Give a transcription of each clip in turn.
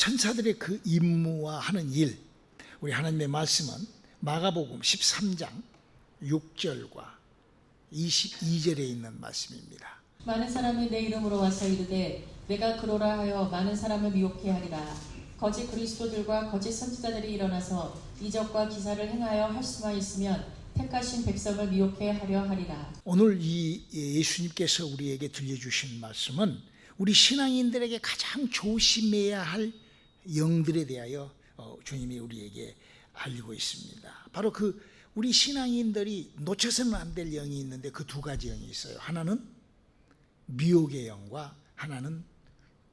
천사들의 그 임무와 하는 일, 우리 하나님의 말씀은 마가복음 13장 6절과 22절에 있는 말씀입니다. 많은 사람이 내 이름으로 와서 이르되 내가 그로라 하여 많은 사람을 미혹해 하리라. 거짓 그리스도들과 거짓 선지자들이 일어나서 이적과 기사를 행하여 할 수만 있으면 택하신 백성을 미혹해 하려 하리라. 오늘 이 예수님께서 우리에게 들려주신 말씀은 우리 신앙인들에게 가장 조심해야 할 영들에 대하여 주님이 우리에게 알리고 있습니다. 바로 그 우리 신앙인들이 놓쳐서는 안 될 영이 있는데 그 두 가지 영이 있어요. 하나는 미혹의 영과 하나는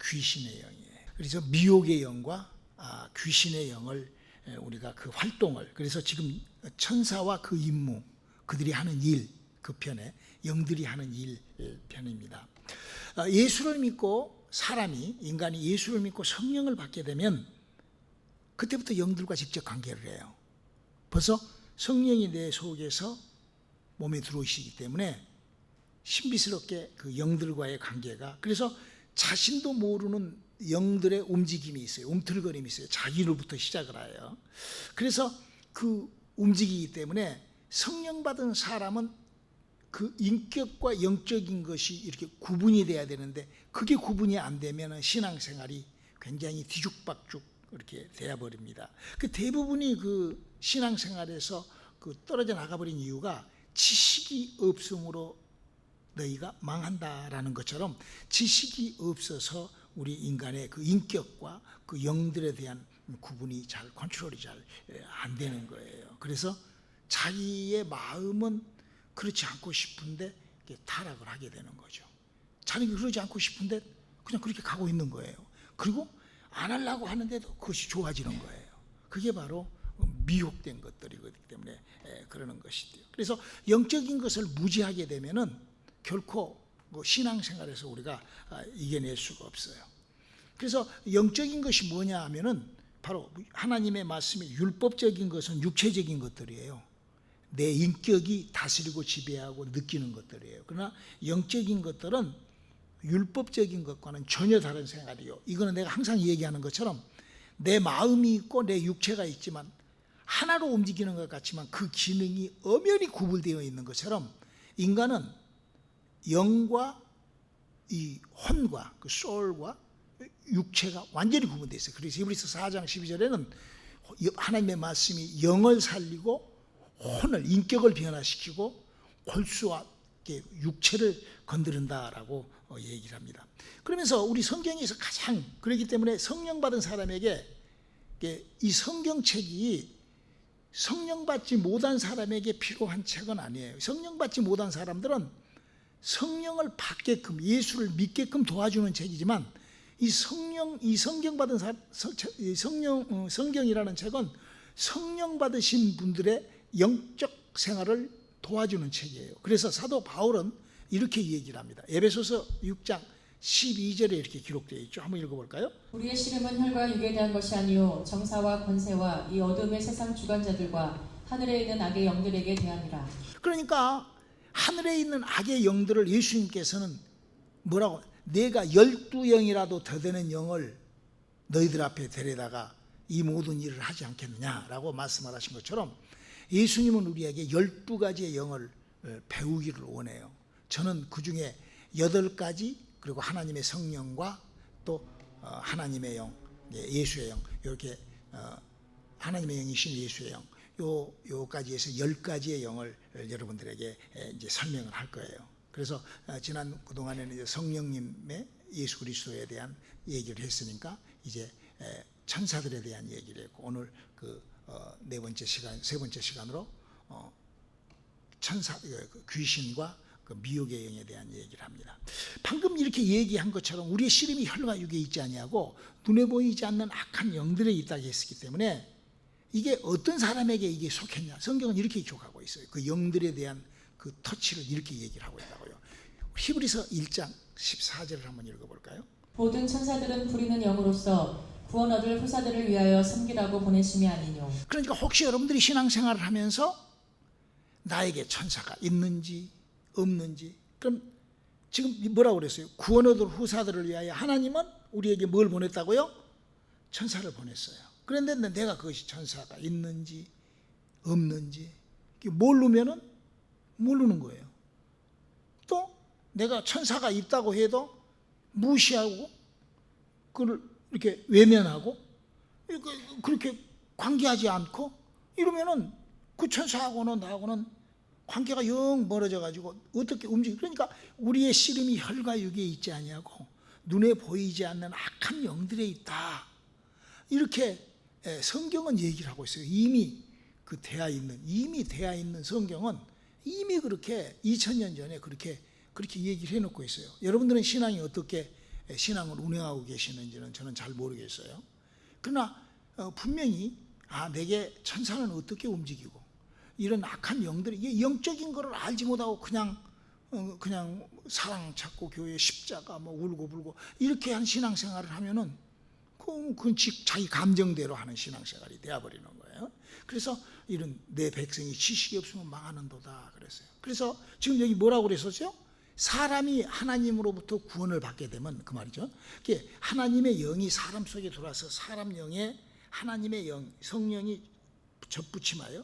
귀신의 영이에요. 그래서 미혹의 영과 귀신의 영을 우리가 그 활동을, 그래서 지금 천사와 그 임무, 그들이 하는 일, 그 편에 영들이 하는 일 편입니다. 예수를 믿고 인간이 예수를 믿고 성령을 받게 되면 그때부터 영들과 직접 관계를 해요. 벌써 성령이 내 속에서 몸에 들어오시기 때문에 신비스럽게 그 영들과의 관계가, 그래서 자신도 모르는 영들의 움직임이 있어요. 움틀거림이 있어요. 자기로부터 시작을 해요. 그래서 그 움직이기 때문에 성령 받은 사람은 그 인격과 영적인 것이 이렇게 구분이 돼야 되는데 그게 구분이 안 되면 신앙생활이 굉장히 뒤죽박죽 이렇게 되어버립니다. 그 대부분이 그 신앙생활에서 그 떨어져 나가버린 이유가 지식이 없음으로 너희가 망한다라는 것처럼 지식이 없어서 우리 인간의 그 인격과 그 영들에 대한 구분이 잘 컨트롤이 잘 안 되는 거예요. 그래서 자기의 마음은 그렇지 않고 싶은데 타락을 하게 되는 거죠. 자기가 그러지 않고 싶은데 그냥 그렇게 가고 있는 거예요. 그리고 안 하려고 하는데도 그것이 좋아지는 거예요. 그게 바로 미혹된 것들이기 때문에 그러는 것이죠. 그래서 영적인 것을 무지하게 되면은 결코 신앙생활에서 우리가 이겨낼 수가 없어요. 그래서 영적인 것이 뭐냐 하면은 바로 하나님의 말씀이 율법적인 것은 육체적인 것들이에요. 내 인격이 다스리고 지배하고 느끼는 것들이에요. 그러나 영적인 것들은 율법적인 것과는 전혀 다른 생활이요. 이거는 내가 항상 얘기하는 것처럼 내 마음이 있고 내 육체가 있지만 하나로 움직이는 것 같지만 그 기능이 엄연히 구분되어 있는 것처럼 인간은 영과 이 혼과 그 소울과 육체가 완전히 구분되어 있어요. 그래서 히브리서 4장 12절에는 하나님의 말씀이 영을 살리고 혼을, 인격을 변화시키고 골수와 육체를 건드린다라고 얘기를 합니다. 그러면서 우리 성경에서 가장, 그렇기 때문에 성령 받은 사람에게 이 성경책이 성령 받지 못한 사람에게 필요한 책은 아니에요. 성령 받지 못한 사람들은 성령을 받게끔, 예수를 믿게끔 도와주는 책이지만 이 성경 받은 성경이라는 책은 성령 받으신 분들의 영적 생활을 도와주는 책이에요. 그래서 사도 바울은 이렇게 얘기를 합니다. 에베소서 6장 12절에 이렇게 기록되어 있죠. 한번 읽어볼까요? 우리의 씨름은 혈과 육에 대한 것이 아니요 정사와 권세와 이 어둠의 세상 주관자들과 하늘에 있는 악의 영들에게 대함이라. 그러니까 하늘에 있는 악의 영들을 예수님께서는 뭐라고, 내가 12영이라도 더 되는 영을 너희들 앞에 데려다가 이 모든 일을 하지 않겠느냐라고 말씀을 하신 것처럼 예수님은 우리에게 12가지의 영을 배우기를 원해요. 저는 그 중에 8가지, 그리고 하나님의 성령과 또 하나님의 영, 예수의 영, 이렇게 하나님의 영이신 예수의 영, 요까지 해서 10가지의 영을 여러분들에게 이제 설명을 할 거예요. 그래서 지난 그동안에는 이제 성령님의 예수 그리스도에 대한 얘기를 했으니까 이제 천사들에 대한 얘기를 했고, 오늘 그 세 번째 시간으로 천사, 귀신과 그 미혹의 영에 대한 얘기를 합니다. 방금 이렇게 얘기한 것처럼 우리의 씨름이 혈과 육에 있지 아니하고 눈에 보이지 않는 악한 영들에 있다고 했기 때문에 이게 어떤 사람에게 이게 속했냐, 성경은 이렇게 기록하고 있어요. 그 영들에 대한 그 터치를 이렇게 얘기를 하고 있다고요. 히브리서 1장 14절을 한번 읽어볼까요? 모든 천사들은 부리는 영으로서 구원 얻을 후사들을 위하여 섬기라고 보내심이 아니뇨. 그러니까 혹시 여러분들이 신앙생활을 하면서 나에게 천사가 있는지 없는지, 그럼 지금 뭐라고 그랬어요? 구원 얻을 후사들을 위하여 하나님은 우리에게 뭘 보냈다고요? 천사를 보냈어요. 그런데 내가 그것이 천사가 있는지 없는지 모르면은 모르는 거예요. 또 내가 천사가 있다고 해도 무시하고 그걸 이렇게 외면하고 그렇게 관계하지 않고 이러면은 그 천사하고는 나하고는 관계가 영 멀어져 가지고 어떻게 그러니까 우리의 씨름이 혈과 육에 있지 아니하고 눈에 보이지 않는 악한 영들에 있다. 이렇게 성경은 얘기를 하고 있어요. 이미 되어 있는 성경은 이미 그렇게 2000년 전에 그렇게 얘기를 해놓고 있어요. 여러분들은 신앙이 어떻게 신앙을 운영하고 계시는지는 저는 잘 모르겠어요. 그러나 분명히 내게 천사는 어떻게 움직이고 이런 악한 영들이 이게 영적인 거를 알지 못하고 그냥 사랑 찾고 교회 십자가 울고 불고 이렇게 한 신앙생활을 하면은 그건 자기 감정대로 하는 신앙생활이 되어버리는 거예요. 그래서 이런 내 백성이 지식이 없으면 망하는도다 그랬어요. 그래서 지금 여기 뭐라고 그랬었죠? 사람이 하나님으로부터 구원을 받게 되면 그 말이죠. 하나님의 영이 사람 속에 들어와서 사람 영에 하나님의 영, 성령이 접붙임하여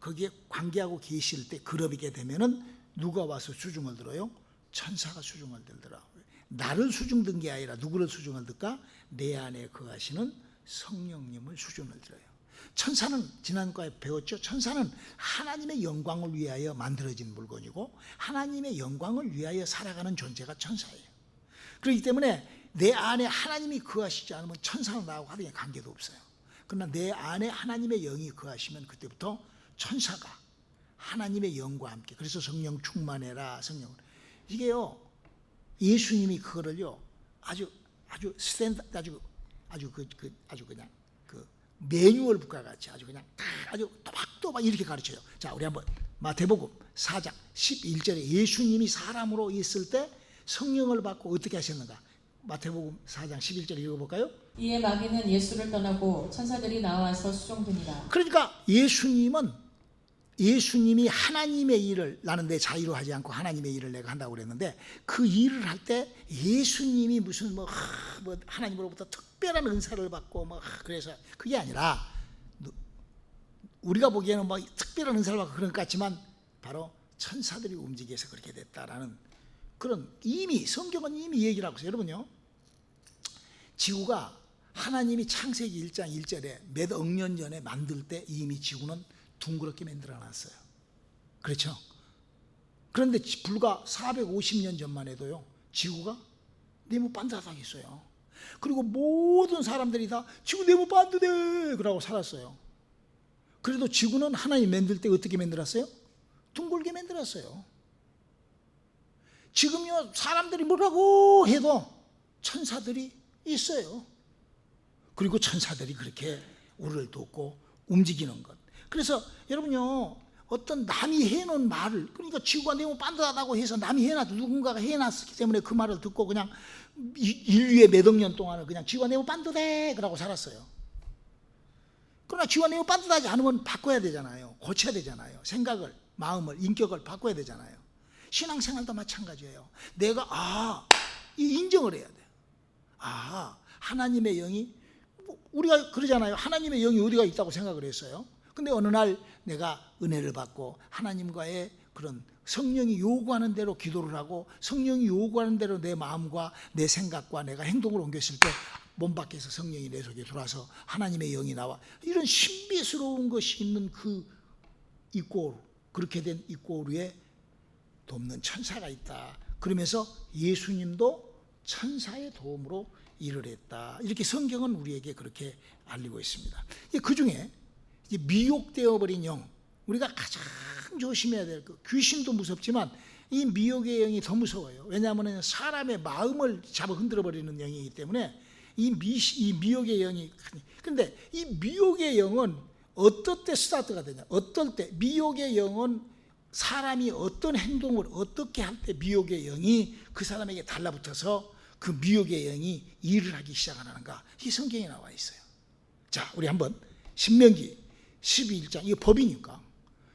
거기에 관계하고 계실 때 그러게 되면은 누가 와서 수중을 들어요? 천사가 수중을 들더라고요. 나를 수중 든 게 아니라 누구를 수중을 들까? 내 안에 거하시는 성령님을 수중을 들어요. 천사는 지난과에 배웠죠. 천사는 하나님의 영광을 위하여 만들어진 물건이고 하나님의 영광을 위하여 살아가는 존재가 천사예요. 그렇기 때문에 내 안에 하나님이 거하시지 않으면 천사는 나하고 하등의 관계도 없어요. 그러나 내 안에 하나님의 영이 거하시면 그때부터 천사가 하나님의 영과 함께, 그래서 성령 충만해라, 성령. 이게요, 예수님이 그거를요, 아주 그냥 매뉴얼북과 같이 아주 그냥 아주 또박또박 이렇게 가르쳐요. 자, 우리 한번 마태복음 4장 11절에 예수님이 사람으로 있을 때 성령을 받고 어떻게 하셨는가? 마태복음 4장 11절 읽어볼까요? 이에 마귀는 예수를 떠나고 천사들이 나와서 수종드니라. 그러니까 예수님이 하나님의 일을, 나는 내 자유로 하지 않고 하나님의 일을 내가 한다고 그랬는데, 그 일을 할 때 예수님이 무슨 하나님으로부터 특별한 은사를 받고 그래서 그게 아니라, 우리가 보기에는 특별한 은사를 받고 그런 것 같지만 바로 천사들이 움직여서 그렇게 됐다라는 그런, 이미 성경은 이미 얘기를 하고 있어요. 여러분요, 지구가 하나님이 창세기 1장 1절에 몇 억 년 전에 만들 때 이미 지구는 둥그렇게 만들어 놨어요. 그렇죠? 그런데 불과 450년 전만 해도요, 지구가 네모 반듯하겠어요. 그리고 모든 사람들이 다 지구 네모 반듯해 그러고 살았어요. 그래도 지구는 하나님 만들 때 어떻게 만들었어요? 둥글게 만들었어요. 지금요, 사람들이 뭐라고 해도 천사들이 있어요. 그리고 천사들이 그렇게 우리를 돕고 움직이는 것. 그래서 여러분요, 어떤 남이 해놓은 말을, 그러니까 지구가 너무 반듯하다고 해서 남이 누군가가 해놨기 때문에 그 말을 듣고 그냥 인류의 몇 억 년 동안은 그냥 지구가 너무 반듯해 그러고 살았어요. 그러나 지구가 너무 반듯하지 않으면 바꿔야 되잖아요. 고쳐야 되잖아요. 생각을, 마음을, 인격을 바꿔야 되잖아요. 신앙생활도 마찬가지예요. 내가 인정을 해야 돼요. 하나님의 영이, 우리가 그러잖아요. 하나님의 영이 어디가 있다고 생각을 했어요. 근데 어느 날 내가 은혜를 받고 하나님과의 그런 성령이 요구하는 대로 기도를 하고 성령이 요구하는 대로 내 마음과 내 생각과 내가 행동을 옮겼을 때 몸 밖에서 성령이 내 속에 들어와서 하나님의 영이 나와, 이런 신비스러운 것이 있는 그 이꼬르, 그렇게 된 이꼬르에 돕는 천사가 있다. 그러면서 예수님도 천사의 도움으로 일을 했다. 이렇게 성경은 우리에게 그렇게 알리고 있습니다. 그 중에 미혹되어 버린 영, 우리가 가장 조심해야 될 것, 귀신도 무섭지만 이 미혹의 영이 더 무서워요. 왜냐하면 사람의 마음을 잡아 흔들어 버리는 영이기 때문에 이 미혹의 영이, 근데 이 미혹의 영은 어떨 때 스타트가 되냐? 어떨 때 미혹의 영은 사람이 어떤 행동을 어떻게 할 때 미혹의 영이 그 사람에게 달라붙어서 그 미혹의 영이 일을 하기 시작하는가? 이 성경에 나와 있어요. 자, 우리 한번 신명기 12장, 이거 법이니까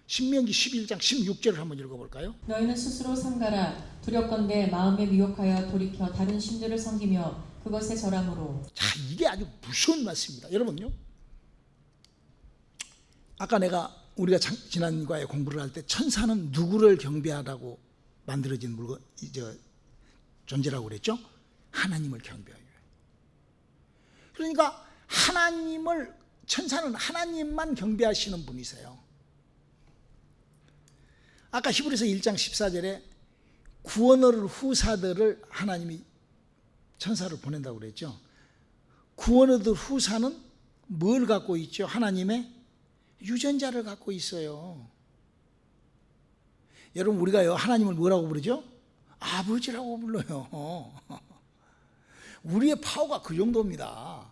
신명기 11장 16절을 한번 읽어볼까요? 너희는 스스로 삼가라. 두렵건대 마음에 미혹하여 돌이켜 다른 신들을 섬기며 그것에 절함으로. 자, 이게 아주 무서운 말씀입니다. 여러분요, 아까 우리가 지난과에 공부를 할 때 천사는 누구를 경배하라고 만들어진 존재라고 그랬죠? 하나님을 경배하기 위해. 그러니까 천사는 하나님만 경배하시는 분이세요. 아까 히브리서 1장 14절에 구원을 후사들을 하나님이 천사를 보낸다고 그랬죠. 구원을 후사는 뭘 갖고 있죠? 하나님의 유전자를 갖고 있어요. 여러분, 우리가요, 하나님을 뭐라고 부르죠? 아버지라고 불러요. 우리의 파워가 그 정도입니다.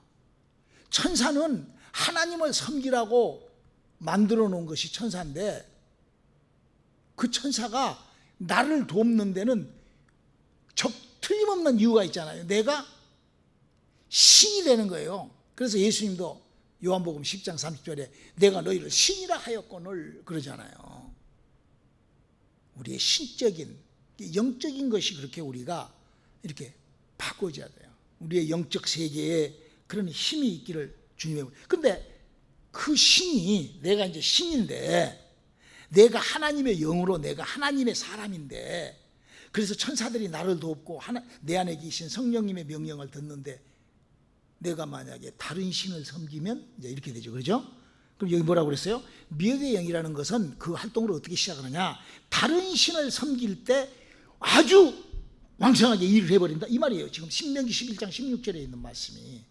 천사는 하나님을 섬기라고 만들어 놓은 것이 천사인데, 그 천사가 나를 돕는 데는 틀림없는 이유가 있잖아요. 내가 신이 되는 거예요. 그래서 예수님도 요한복음 10장 30절에 내가 너희를 신이라 하였거늘 그러잖아요. 우리의 신적인, 영적인 것이 그렇게 우리가 이렇게 바꿔줘야 돼요. 우리의 영적 세계에 그런 힘이 있기를 주님의. 근데 그 신이, 내가 이제 신인데, 내가 하나님의 영으로, 내가 하나님의 사람인데, 그래서 천사들이 나를 돕고 내 안에 계신 성령님의 명령을 듣는데, 내가 만약에 다른 신을 섬기면 이제 이렇게 되죠. 그렇죠? 그럼 여기 뭐라고 그랬어요? 미혹의 영이라는 것은 그 활동을 어떻게 시작하느냐, 다른 신을 섬길 때 아주 왕성하게 일을 해버린다, 이 말이에요. 지금 신명기 11장 16절에 있는 말씀이.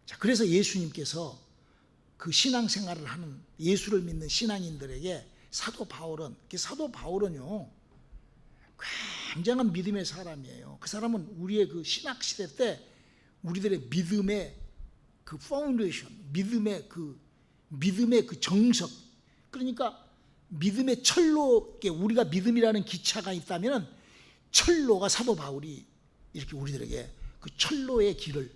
자, 그래서 예수님께서 그 신앙생활을 하는, 예수를 믿는 신앙인들에게 사도 바울은요 굉장한 믿음의 사람이에요. 그 사람은 우리의 그 신학 시대 때 우리들의 믿음의 그 파운데이션, 믿음의 그 정석, 그러니까 믿음의 철로, 우리가 믿음이라는 기차가 있다면 철로가 사도 바울이 이렇게 우리들에게 그 철로의 길을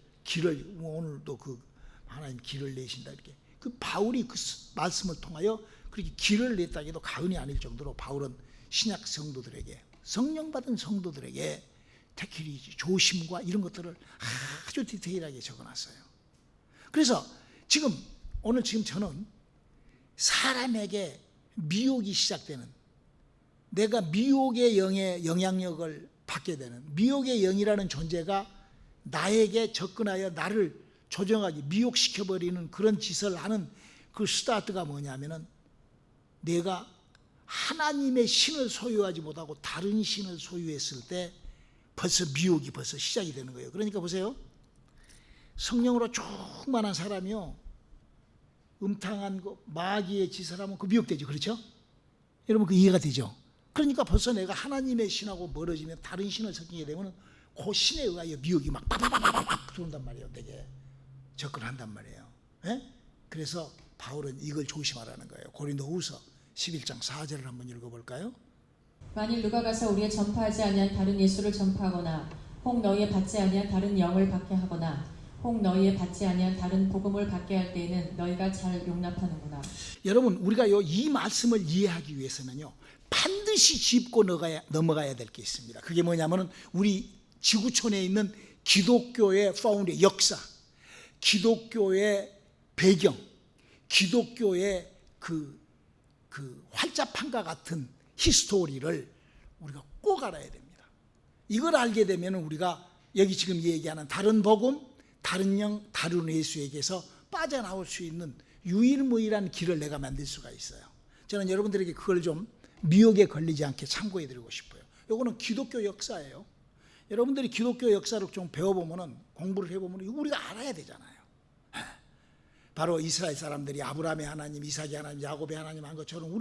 오늘도 그 하나님 길을 내신다, 이렇게 그 바울이 그 말씀을 통하여 그렇게 길을 냈다 해도 과언이 아닐 정도로 바울은 신약 성도들에게, 성령 받은 성도들에게 특히 조심과 이런 것들을 아주 디테일하게 적어놨어요. 그래서 오늘 저는 사람에게 미혹이 시작되는, 내가 미혹의 영의 영향력을 받게 되는, 미혹의 영이라는 존재가 나에게 접근하여 나를 조정하게 미혹시켜버리는 그런 짓을 하는 그 스타트가 뭐냐면은, 내가 하나님의 신을 소유하지 못하고 다른 신을 소유했을 때 벌써 미혹이 벌써 시작이 되는 거예요. 그러니까 보세요, 성령으로 충만한 사람이요, 음탕한 거, 마귀의 짓을 하면 그 미혹되죠. 그렇죠? 여러분, 그 이해가 되죠? 그러니까 벌써 내가 하나님의 신하고 멀어지면, 다른 신을 섬기게 되면 그 신에 의하여 미혹이 막 팍팍팍팍 들어온단 말이에요. 되게 접근한단 말이에요. 예? 그래서 바울은 이걸 조심하라는 거예요. 고린도후서 11장 4절을 한번 읽어볼까요? 만일 누가 가서 우리의 전파하지 아니한 다른 예수를 전파하거나 혹 너희의 받지 아니한 다른 영을 받게 하거나 혹 너희의 받지 아니한 다른 복음을 받게 할 때에는 너희가 잘 용납하는구나. 여러분, 우리가 이 말씀을 이해하기 위해서는요 반드시 짚고 넘어가야 될 게 있습니다. 그게 뭐냐면은 우리 지구촌에 있는 기독교의 파운드 역사, 기독교의 배경, 기독교의 그 활자판과 같은 히스토리를 우리가 꼭 알아야 됩니다. 이걸 알게 되면 우리가 여기 지금 얘기하는 다른 복음, 다른 영, 다른 예수에게서 빠져나올 수 있는 유일무이한 길을 내가 만들 수가 있어요. 저는 여러분들에게 그걸 좀 미혹에 걸리지 않게 참고해 드리고 싶어요. 이거는 기독교 역사예요. 여러분들이 기독교 역사를 좀 배워보면, 공부를 해보면 이거 우리가 알아야 되잖아요. 바로 이스라엘 사람들이 아브라함의 하나님, 이삭의 하나님, 야곱의 하나님 한 것처럼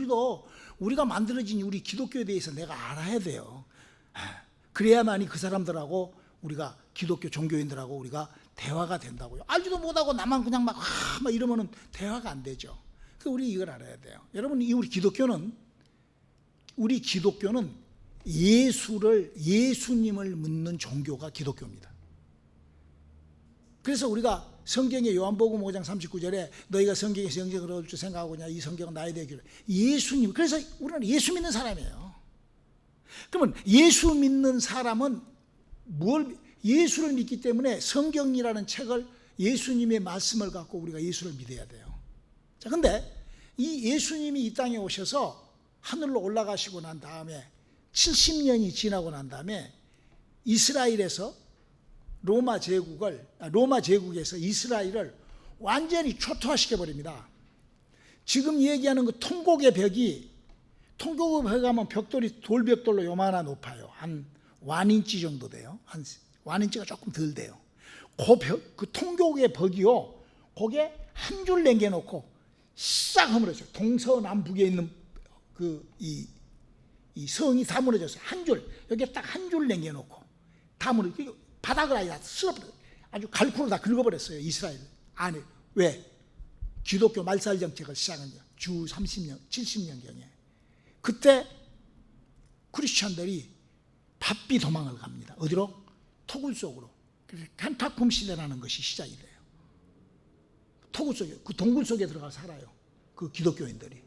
우리가 만들어진 우리 기독교에 대해서 내가 알아야 돼요. 그래야만이 그 사람들하고 우리가 기독교 종교인들하고 우리가 대화가 된다고요. 알지도 못하고 나만 그냥 막 이러면은 대화가 안 되죠. 그래서 우리 이걸 알아야 돼요. 여러분, 우리 기독교는 예수님을 믿는 종교가 기독교입니다. 그래서 우리가 성경의 요한복음 5장 39절에 너희가 성경에서 영생을 얻을 줄 생각하고냐, 이 성경은 나에 대해 기록. 예수님, 그래서 우리는 예수 믿는 사람이에요. 그러면 예수 믿는 사람은 예수를 믿기 때문에 성경이라는 책을, 예수님의 말씀을 갖고 우리가 예수를 믿어야 돼요. 자, 근데 이 예수님이 이 땅에 오셔서 하늘로 올라가시고 난 다음에 70년이 지나고 난 다음에 이스라엘에서 로마 제국에서 이스라엘을 완전히 초토화시켜 버립니다. 지금 얘기하는 그 통곡의 벽이 하면 벽돌이 돌벽돌로 요만한 높아요. 한 완인치 정도 돼요. 한 완인치가 조금 덜 돼요. 그 통곡의 벽이요, 거기에 한 줄 남겨놓고 싹 허물어져요. 동서남북에 있는 이 성이 다 무너졌어요. 한 줄, 여기에 딱 한 줄 남겨놓고 다 무너져. 바닥을 아예 다 쓸어버렸어요. 아주 갈쿠로 다 긁어버렸어요. 이스라엘 안에. 왜? 기독교 말살 정책을 시작한 주 30년, 70년경에. 그때 크리스천들이 바삐 도망을 갑니다. 어디로? 토굴 속으로. 그래서 칸타콤 시대라는 것이 시작이 돼요. 토굴 속에, 그 동굴 속에 들어가 살아요. 그 기독교인들이.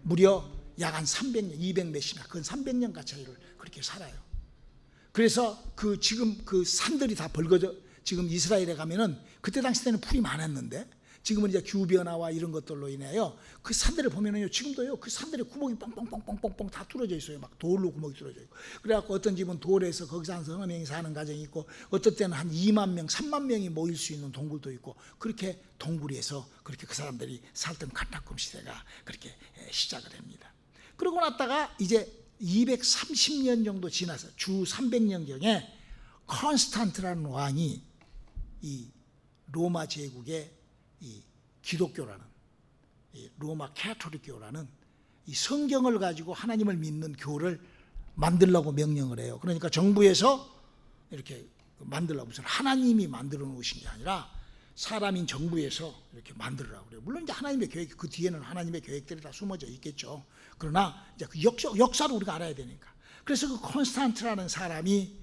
무려 약 한 300년, 200 몇십년, 그건 300년 가까이를 그렇게 살아요. 그래서 지금 그 산들이 다 벌거져, 지금 이스라엘에 가면은, 그때 당시 때는 풀이 많았는데 지금은 이제 기후변화와 이런 것들로 인하여 그 산들을 보면은요, 지금도요, 그 산들에 구멍이 뻥뻥뻥뻥뻥뻥 다 뚫어져 있어요. 막 돌로 구멍이 뚫어져 있고. 그래갖고 어떤 집은 돌에서 거기서 한 서너 명이 사는 가정이 있고, 어떤 때는 한 2만 명, 3만 명이 모일 수 있는 동굴도 있고, 그렇게 동굴에서 그렇게 그 사람들이 살던 칸타콤 시대가 그렇게 시작을 합니다. 그러고 났다가 이제 230년 정도 지나서 주 300년경에 콘스탄트라는 왕이 이 로마 제국의 이 기독교라는, 이 로마 카톨릭교라는 이 성경을 가지고 하나님을 믿는 교를 만들라고 명령을 해요. 그러니까 정부에서 이렇게 만들라고, 무슨 하나님이 만들어 놓으신 게 아니라 사람인 정부에서 이렇게 만들으라고 그래요. 물론 이제 하나님의 계획, 그 뒤에는 하나님의 계획들이 다 숨어져 있겠죠. 그러나 이제 그 역사를 우리가 알아야 되니까. 그래서 그 콘스탄트라는 사람이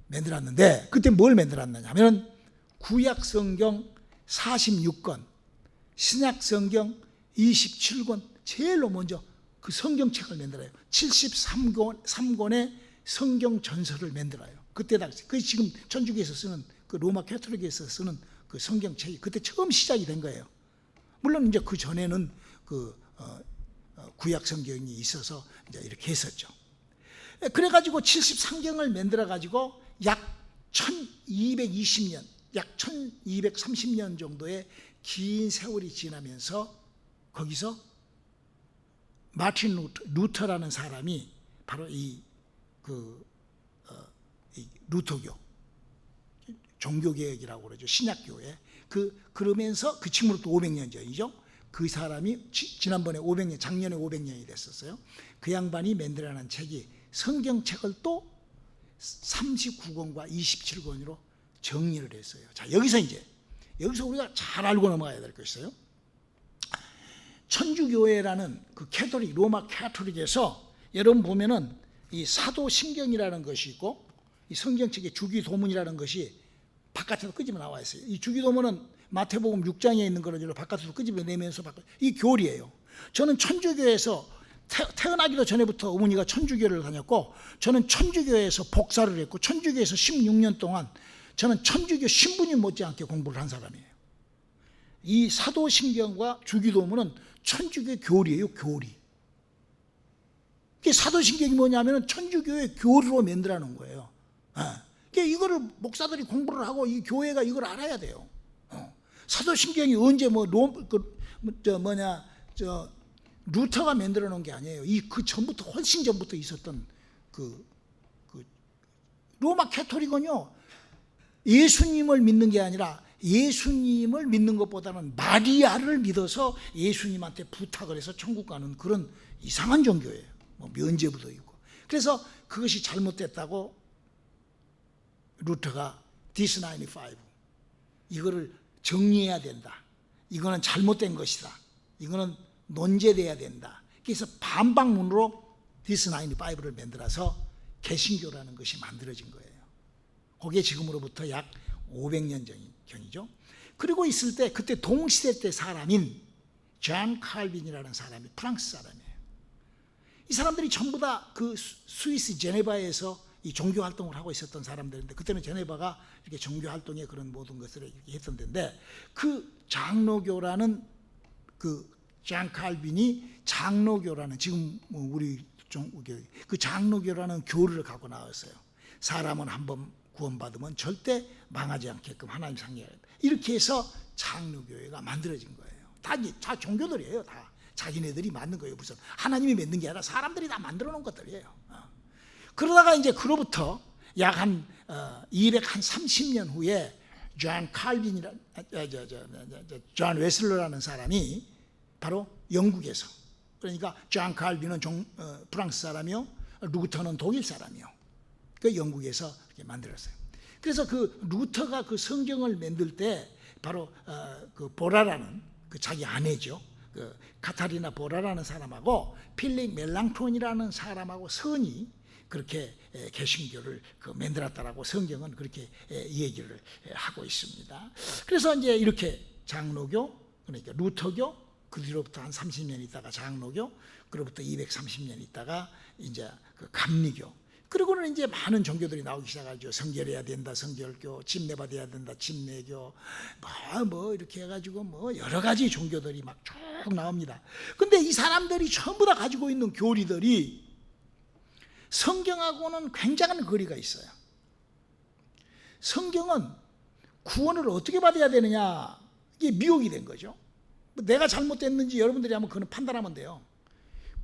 만들었는데, 그때 뭘 만들었느냐 하면 구약 성경 46권, 신약 성경 27권, 제일로 먼저 그 성경책을 만들어요. 73권의 성경 전설을 만들어요. 그때 당시, 그 지금 천주교에서 쓰는, 그 로마 카톨릭에서 쓰는 그 성경책이 그때 처음 시작이 된 거예요. 물론 이제 그 전에는 구약 성경이 있어서 이제 이렇게 했었죠. 그래가지고 73경을 만들어가지고 약 1220년, 약 1230년 정도의 긴 세월이 지나면서 거기서 마틴 루터라는 사람이 바로 이 루터교, 종교개혁이라고 그러죠. 신약교회. 그러면서 그 지금으로부터 500년 전이죠. 그 사람이 지난번에 500년, 작년에 500년이 됐었어요. 그 양반이 만들어낸 책이 성경책을 또 39권과 27권으로 정리를 했어요. 자, 여기서 우리가 잘 알고 넘어가야 될 것이에요. 천주교회라는 그 캐톨릭, 로마 캐톨릭에서 여러분 보면은 이 사도신경이라는 것이 있고, 이 성경책의 주기도문이라는 것이 바깥에서 끄집어 나와 있어요. 이 주기도문은 마태복음 6장에 있는 거를 바깥에서 끄집어 내면서 이 교리예요. 저는 천주교에서 태어나기도 전에부터 어머니가 천주교를 다녔고, 저는 천주교에서 복사를 했고, 천주교에서 16년 동안 저는 천주교 신부님 못지않게 공부를 한 사람이에요. 이 사도신경과 주기도문은 천주교 교리예요, 교리. 사도신경이 뭐냐면 천주교의 교리로 만들어놓은 거예요. 이거를 목사들이 공부를 하고 이 교회가 이걸 알아야 돼요. 사도신경이 언제 루터가 만들어 놓은 게 아니에요. 그 전부터, 훨씬 전부터 있었던 로마 캐톨릭은요, 예수님을 믿는 게 아니라 예수님을 믿는 것보다는 마리아를 믿어서 예수님한테 부탁을 해서 천국 가는 그런 이상한 종교예요. 면죄부도 있고. 그래서 그것이 잘못됐다고 루터가 디스95, 이거를 정리해야 된다, 이거는 잘못된 것이다, 이거는 논제돼야 된다. 그래서 반박문으로 디스95를 만들어서 개신교라는 것이 만들어진 거예요. 그게 지금으로부터 약 500년 전이죠. 그리고 있을 때, 그때 동시대 때 사람인 존 칼빈이라는 사람이 프랑스 사람이에요. 이 사람들이 전부 다 그 스위스 제네바에서 이 종교 활동을 하고 있었던 사람들인데, 그때는 제네바가 이렇게 종교 활동의 그런 모든 것을 이렇게 했던 데인데, 그 장로교라는 그 잔 칼빈이 장로교라는, 지금 뭐 우리 그 장로교라는 교리를 갖고 나왔어요. 사람은 한번 구원받으면 절대 망하지 않게끔 하나님 상례, 이렇게 해서 장로교회가 만들어진 거예요. 다 종교들이에요. 다 자기네들이 만든 거예요. 무슨 하나님이 만든 게 아니라 사람들이 다 만들어 놓은 것들이에요. 그러다가 이제 그로부터 약 한 230년 후에 존 칼빈이라 존 웨슬러라는 사람이 바로 영국에서, 그러니까 존 칼빈은 프랑스 사람이요, 루터는 독일 사람이요, 그 영국에서 이렇게 만들었어요. 그래서 그 루터가 그 성경을 만들 때 바로 그 보라라는 그 자기 아내죠, 그 카타리나 보라라는 사람하고 필립 멜랑톤이라는 사람하고 선이 그렇게 개신교를 만들었다라고 성경은 그렇게 얘기를 하고 있습니다. 그래서 이제 이렇게 장로교, 그러니까 루터교, 그 뒤로부터 한 30년 있다가 장로교, 그로부터 230년 있다가 이제 그 감리교, 그리고는 이제 많은 종교들이 나오기 시작하죠. 성결해야 된다, 성결교, 침례받아야 된다, 침례교, 뭐 이렇게 해가지고 뭐 여러 가지 종교들이 막 쭉 나옵니다. 근데 이 사람들이 전부 다 가지고 있는 교리들이 성경하고는 굉장한 거리가 있어요. 성경은 구원을 어떻게 받아야 되느냐, 이게 미혹이 된 거죠. 내가 잘못됐는지 여러분들이 한번 그건 판단하면 돼요.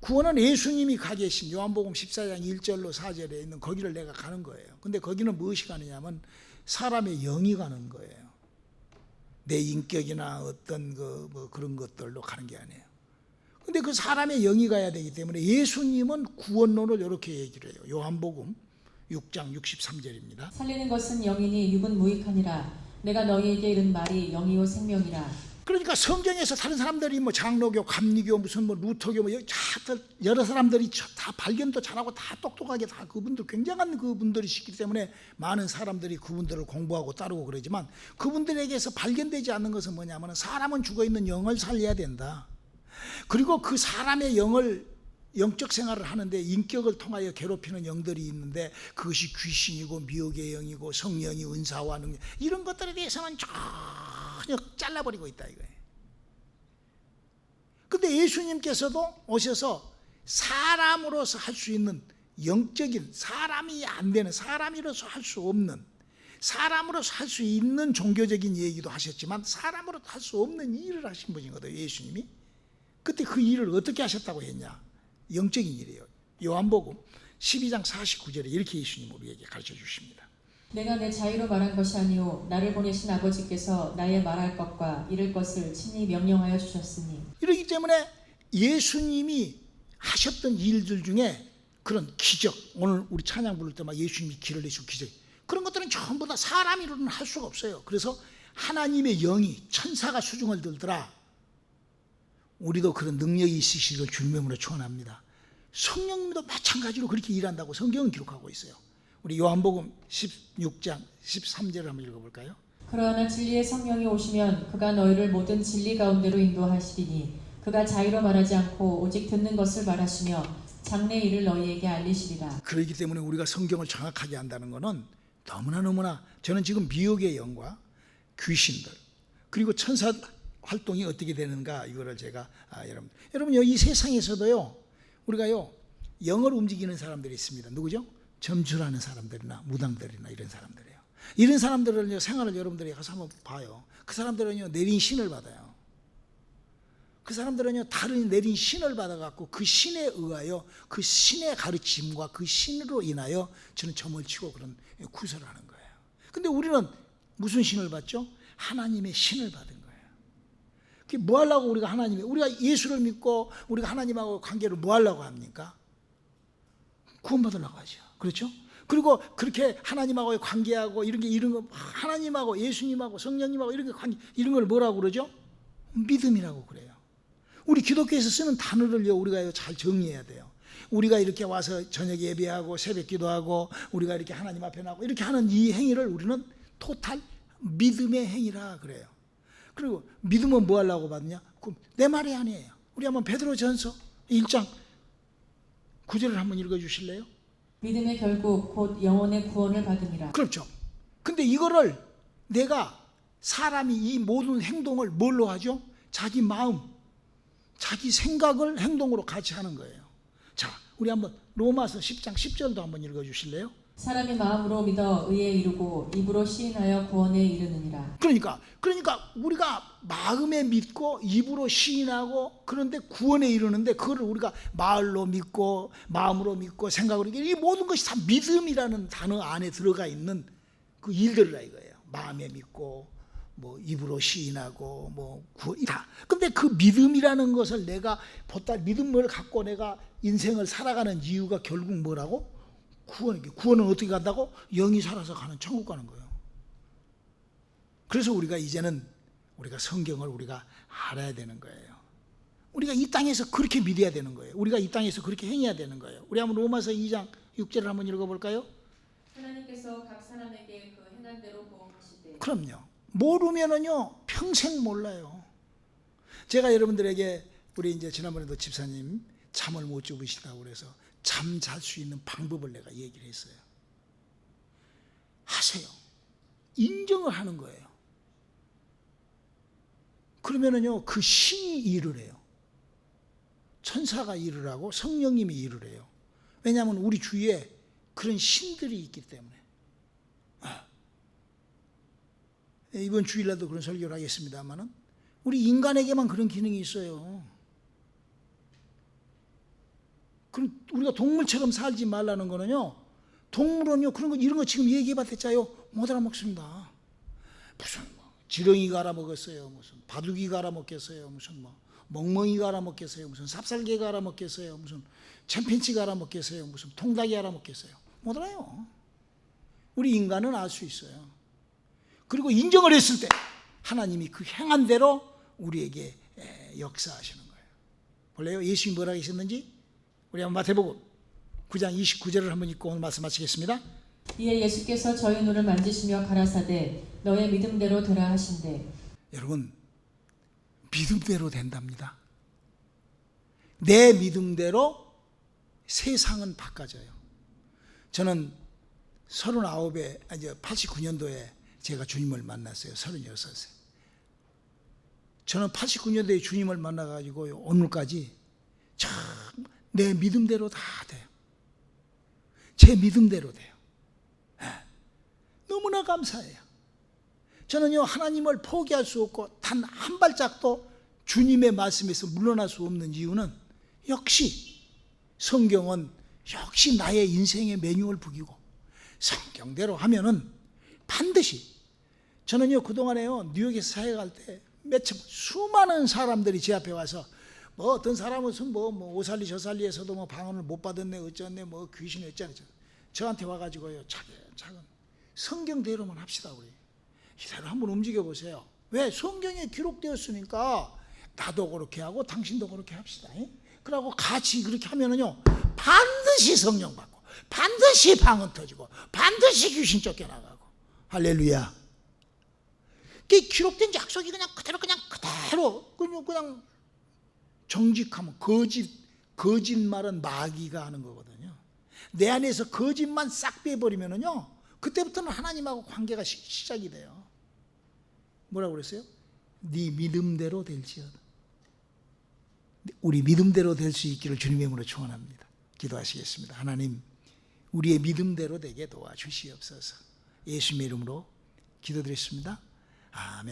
구원은 예수님이 가 계신 요한복음 14장 1절로 4절에 있는 거기를 내가 가는 거예요. 근데 거기는 무엇이 가느냐면 사람의 영이 가는 거예요. 내 인격이나 어떤 뭐 그런 것들로 가는 게 아니에요. 근데 그 사람의 영이 가야 되기 때문에 예수님은 구원론을 이렇게 얘기를 해요. 요한복음 6장 63절입니다. 살리는 것은 영이니 육은 무익하니라. 내가 너희에게 이른 말이 영이요 생명이라. 그러니까 성경에서 다른 사람들이 뭐 장로교, 감리교, 무슨 뭐 루터교, 뭐 여러 사람들이 다 발견도 잘하고 다 똑똑하게 다 그분들 굉장한 그분들이시기 때문에 많은 사람들이 그분들을 공부하고 따르고 그러지만, 그분들에게서 발견되지 않는 것은 뭐냐면 사람은 죽어 있는 영을 살려야 된다. 그리고 그 사람의 영적 생활을 하는데 인격을 통하여 괴롭히는 영들이 있는데 그것이 귀신이고 미혹의 영이고 성령이 은사와 능력, 이런 것들에 대해서는 전혀 잘라버리고 있다 이거예요. 근데 예수님께서도 오셔서 사람으로서 할 수 있는 영적인, 사람이 안 되는, 사람으로서 할 수 없는, 사람으로서 할 수 있는 종교적인 얘기도 하셨지만 사람으로서 할 수 없는 일을 하신 분이거든요, 예수님이. 그때 그 일을 어떻게 하셨다고 했냐? 영적인 일이에요. 요한복음 12장 49절에 이렇게 예수님 우리에게 가르쳐 주십니다. 내가 내 자유로 말한 것이 아니오 나를 보내신 아버지께서 나의 말할 것과 이를 것을 친히 명령하여 주셨으니. 이러기 때문에 예수님이 하셨던 일들 중에 그런 기적, 오늘 우리 찬양 부를 때 막 예수님이 길을 내시고 기적, 그런 것들은 전부 다 사람으로는 할 수가 없어요. 그래서 하나님의 영이 천사가 수중을 들더라. 우리도 그런 능력이 있으시기를 주님으로 축원합니다. 성령님도 마찬가지로 그렇게 일한다고 성경은 기록하고 있어요. 우리 요한복음 16장 13절을 한번 읽어볼까요? 그러나 진리의 성령이 오시면 그가 너희를 모든 진리 가운데로 인도하시리니 그가 자유로 말하지 않고 오직 듣는 것을 말하시며 장래 일을 너희에게 알리시리라. 그렇기 때문에 우리가 성경을 정확하게 한다는 것은 너무나 저는 지금 미혹의 영과 귀신들 그리고 천사 활동이 어떻게 되는가, 이거를 제가 여러분 이 세상에서도요, 우리가요 영을 움직이는 사람들이 있습니다. 누구죠? 점술하는 사람들이나 무당들이나 이런 사람들이에요. 이런 사람들은요, 생활을 여러분들이 가서 한번 봐요. 그 사람들은요 내린 신을 받아요. 그 사람들은요 다른 내린 신을 받아갖고 그 신에 의하여 그 신의 가르침과 그 신으로 인하여 저는 점을 치고 그런 구설을 하는 거예요. 근데 우리는 무슨 신을 받죠? 하나님의 신을 받은 거예요. 그게 뭐 하려고 우리가 예수를 믿고 우리가 하나님하고 관계를 뭐 하려고 합니까? 구원받으려고 하죠. 그렇죠? 그리고 그렇게 하나님하고의 관계하고 이런 거 하나님하고 예수님하고 성령님하고 이런 걸 뭐라고 그러죠? 믿음이라고 그래요. 우리 기독교에서 쓰는 단어를요 우리가 잘 정리해야 돼요. 우리가 이렇게 와서 저녁 예배하고 새벽 기도하고 우리가 이렇게 하나님 앞에 나고 이렇게 하는 이 행위를 우리는 토탈 믿음의 행위라 그래요. 그리고 믿음은 뭐 하려고 받느냐? 내 말이 아니에요. 우리 한번 베드로전서 1장 9절을 한번 읽어 주실래요? 믿음의 결국 곧 영혼의 구원을 받음이라. 그렇죠. 근데 이거를 내가 사람이 이 모든 행동을 뭘로 하죠? 자기 마음, 자기 생각을 행동으로 같이 하는 거예요. 자, 우리 한번 로마서 10장 10절도 한번 읽어주실래요? 사람이 마음으로 믿어 의에 이르고 입으로 시인하여 구원에 이르느니라. 그러니까 우리가 마음에 믿고 입으로 시인하고 그런데 구원에 이르는데 그거를 우리가 말로 믿고 마음으로 믿고 생각으로 믿고 이 모든 것이 다 믿음이라는 단어 안에 들어가 있는 그 일들이라 이거예요. 마음에 믿고 뭐 입으로 시인하고 뭐 다. 근데 그 믿음이라는 것을 내가 보다 믿음을 갖고 내가 인생을 살아가는 이유가 결국 뭐라고? 구원은 어떻게 간다고? 영이 살아서 가는 천국 가는 거예요. 그래서 우리가 이제는 우리가 성경을 우리가 알아야 되는 거예요. 우리가 이 땅에서 그렇게 믿어야 되는 거예요. 우리가 이 땅에서 그렇게 행해야 되는 거예요. 우리 한번 로마서 2장 6절을 한번 읽어볼까요? 하나님께서 각 사람에게 그 행한 대로 보응하시되. 그럼요. 모르면은요 평생 몰라요. 제가 여러분들에게 우리 이제 지난번에도 집사님 잠을 못 주무시다고 그래서 잠 잘 수 있는 방법을 내가 얘기를 했어요. 하세요. 인정을 하는 거예요. 그러면은요 그 신이 일을 해요. 천사가 일을 하고 성령님이 일을 해요. 왜냐하면 우리 주위에 그런 신들이 있기 때문에. 이번 주일날도 그런 설교를 하겠습니다만은 우리 인간에게만 그런 기능이 있어요. 그럼 우리가 동물처럼 살지 말라는 거는요. 동물은요 그런 거 이런 거 지금 얘기해봤댔자요 못 알아먹습니다. 무슨 뭐 지렁이가 알아먹었어요. 무슨 바둑이가 알아먹겠어요. 무슨 뭐 멍멍이가 알아먹겠어요. 무슨 삽살개가 알아먹겠어요. 무슨 챔핀치가 알아먹겠어요. 무슨 통닭이 알아먹겠어요. 못 알아요. 우리 인간은 알 수 있어요. 그리고 인정을 했을 때 하나님이 그 행한 대로 우리에게 역사하시는 거예요. 볼래요? 예수님이 뭐라고 하셨는지? 우리 한번 마태복음 9장 29절을 한번 읽고 오늘 말씀 마치겠습니다. 이에 예수께서 저희 눈을 만지시며 가라사대 너의 믿음대로 되라 하신대. 여러분 믿음대로 된답니다. 내 믿음대로 세상은 바꿔져요. 저는 89년도에 제가 주님을 만났어요. 36세. 저는 89년도에 주님을 만나가지고 오늘까지 참 내 믿음대로 다 돼요. 제 믿음대로 돼요. 너무나 감사해요. 저는요 하나님을 포기할 수 없고 단 한 발짝도 주님의 말씀에서 물러날 수 없는 이유는 역시 성경은 역시 나의 인생의 매뉴얼 북이고 성경대로 하면은 반드시 저는요 그동안에요 뉴욕에서 사역할 때 수많은 사람들이 제 앞에 와서 뭐 어떤 사람은 무슨 뭐 오살리 저살리에서도 뭐 방언을 못 받았네 어쩌네 뭐 귀신이 어쩌네 저한테 와가지고요 차근 성경대로만 합시다. 우리 이대로 한번 움직여 보세요. 왜? 성경에 기록되었으니까 나도 그렇게 하고 당신도 그렇게 합시다. 그러고 같이 그렇게 하면은요 반드시 성령 받고 반드시 방언 터지고 반드시 귀신 쫓겨나가고. 할렐루야. 그 기록된 약속이 그냥 그대로 그냥 정직하면 거짓말은 마귀가 하는 거거든요. 내 안에서 거짓만 싹 빼버리면은요 그때부터는 하나님하고 관계가 시작이 돼요. 뭐라고 그랬어요? 네 믿음대로 될지어다. 우리 믿음대로 될 수 있기를 주님의 이름으로 축원합니다. 기도하시겠습니다. 하나님 우리의 믿음대로 되게 도와주시옵소서. 예수님의 이름으로 기도드렸습니다. 아멘.